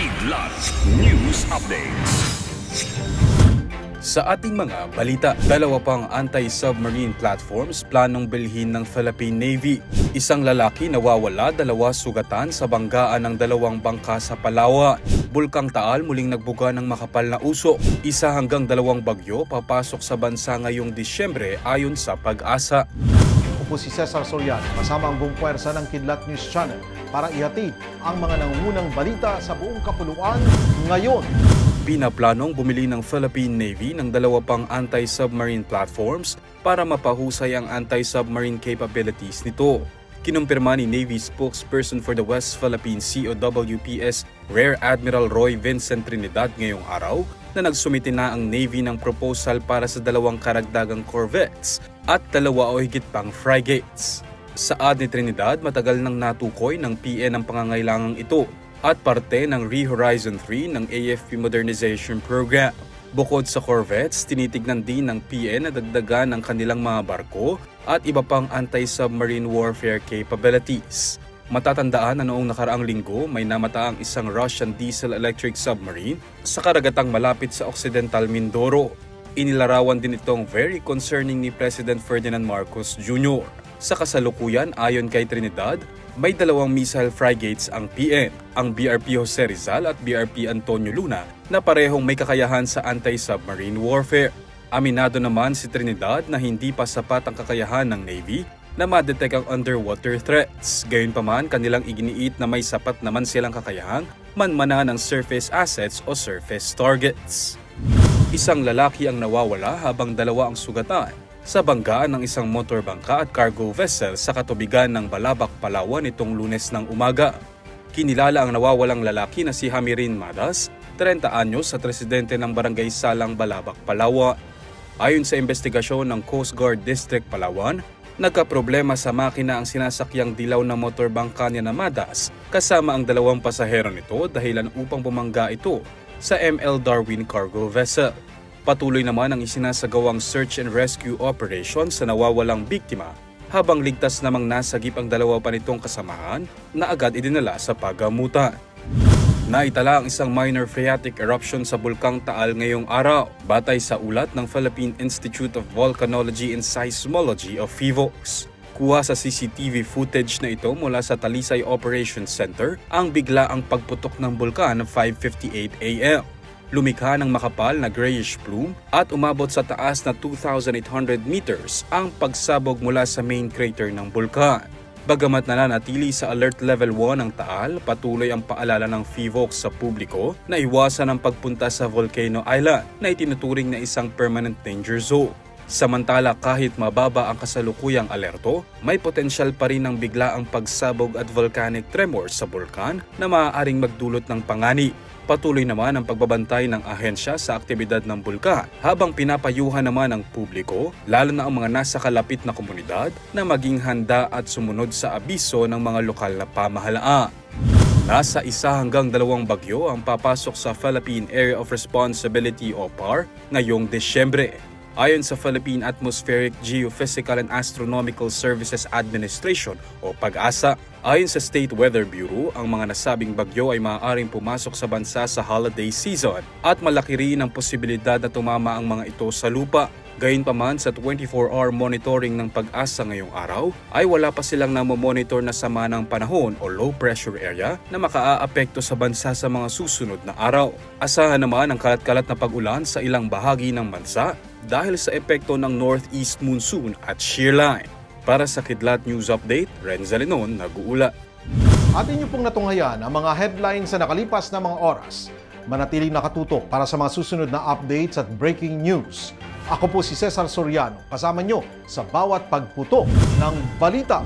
Kidlat News Updates. Sa ating mga balita, dalawa pang anti-submarine platforms planong bilhin ng Philippine Navy. Isang lalaki nawawala, dalawa sugatan sa banggaan ng dalawang bangka sa Palawan. Bulkang Taal muling nagbuga ng makapal na usok. 1 hanggang 2 bagyo papasok sa bansa ngayong Disyembre ayon sa Pag-asa. Ako po si Cesar Soriano, kasama ang buong puwersa ng Kidlat News Channel para ihatid ang mga nangungunang balita sa buong kapuluan ngayon. Pinaplanong bumili ng Philippine Navy ng 2 pang anti-submarine platforms para mapahusay ang anti-submarine capabilities nito. Kinumpirma ni Navy spokesperson for the West Philippine Sea o WPS Rear Admiral Roy Vincent Trinidad ngayong araw na nagsumite na ang Navy ng proposal para sa 2 karagdagang corvettes at 2 o higit pang frigates. Saad ni Trinidad, matagal nang natukoy ng PN ang pangangailangang ito at parte ng Re-Horizon 3 ng AFP Modernization Program. Bukod sa corvettes, tinitignan din ng PN na dagdagan ng kanilang mga barko at iba pang anti-submarine warfare capabilities. Matatandaan na noong nakaraang linggo may namataang isang Russian diesel-electric submarine sa karagatang malapit sa Occidental Mindoro. Inilarawan din itong very concerning ni President Ferdinand Marcos Jr. Sa kasalukuyan, ayon kay Trinidad, may 2 missile frigates ang PN, ang BRP Jose Rizal at BRP Antonio Luna na parehong may kakayahan sa anti-submarine warfare. Aminado naman si Trinidad na hindi pa sapat ang kakayahan ng Navy na ma-detect ang underwater threats. Gayunpaman, kanilang iginiit na may sapat naman silang kakayahang manmana ng surface assets o surface targets. Isang lalaki ang nawawala habang 2 ang sugatan sa banggaan ng isang motorbangka at cargo vessel sa katubigan ng Balabac, Palawan nitong Lunes ng umaga. Kinilala ang nawawalang lalaki na si Hamirin Madas, 30 anyos at residente ng Barangay Salang, Balabac, Palawan. Ayon sa investigasyon ng Coast Guard District, Palawan, nagkaproblema sa makina ang sinasakyang dilaw na motorbangka niya na Madas kasama ang 2 pasahero nito dahilan upang bumangga ito sa ML Darwin cargo vessel. Patuloy naman ang isinasagawang search and rescue operation sa nawawalang biktima habang ligtas namang nasagip ang 2 pa nitong kasamahan na agad idinala sa paggamutan. Naitala ang isang minor phreatic eruption sa Bulkang Taal ngayong araw, batay sa ulat ng Philippine Institute of Volcanology and Seismology o PHIVOLCS. Kuha sa CCTV footage na ito mula sa Talisay Operations Center ang biglaang pagputok ng bulkan 5:58 AM. Lumikha ng makapal na grayish plume at umabot sa taas na 2,800 meters ang pagsabog mula sa main crater ng bulkan. Bagamat nananatili sa Alert Level 1 ang Taal, patuloy ang paalala ng PHIVOLCS sa publiko na iwasan ang pagpunta sa Volcano Island na itinuturing na isang permanent danger zone. Samantala, kahit mababa ang kasalukuyang alerto, may potensyal pa rin ang biglaang pagsabog at volcanic tremors sa bulkan na maaaring magdulot ng panganib. Patuloy naman ang pagbabantay ng ahensya sa aktibidad ng bulkan habang pinapayuhan naman ng publiko, lalo na ang mga nasa kalapit na komunidad, na maging handa at sumunod sa abiso ng mga lokal na pamahalaan. Nasa 1 hanggang 2 bagyo ang papasok sa Philippine Area of Responsibility o PAR ngayong Disyembre. Ayon sa Philippine Atmospheric, Geophysical and Astronomical Services Administration o Pag-asa, ayon sa State Weather Bureau, ang mga nasabing bagyo ay maaaring pumasok sa bansa sa holiday season at malaki rin ang posibilidad na tumama ang mga ito sa lupa. Gayunpaman, sa 24-hour monitoring ng Pag-asa ngayong araw, ay wala pa silang namomonitor na sama ng panahon o low pressure area na makaaapekto sa bansa sa mga susunod na araw. Asahan naman ang kalat-kalat na pag-ulan sa ilang bahagi ng bansa dahil sa epekto ng northeast monsoon at shear line. Para sa Kidlat News Update, Renza Lenon nag-uula. At inyo pong natunghayan ang mga headlines sa nakalipas na mga oras. Manatiling nakatutok para sa mga susunod na updates at breaking news. Ako po si Cesar Soriano, kasama nyo sa bawat pagputok ng balita.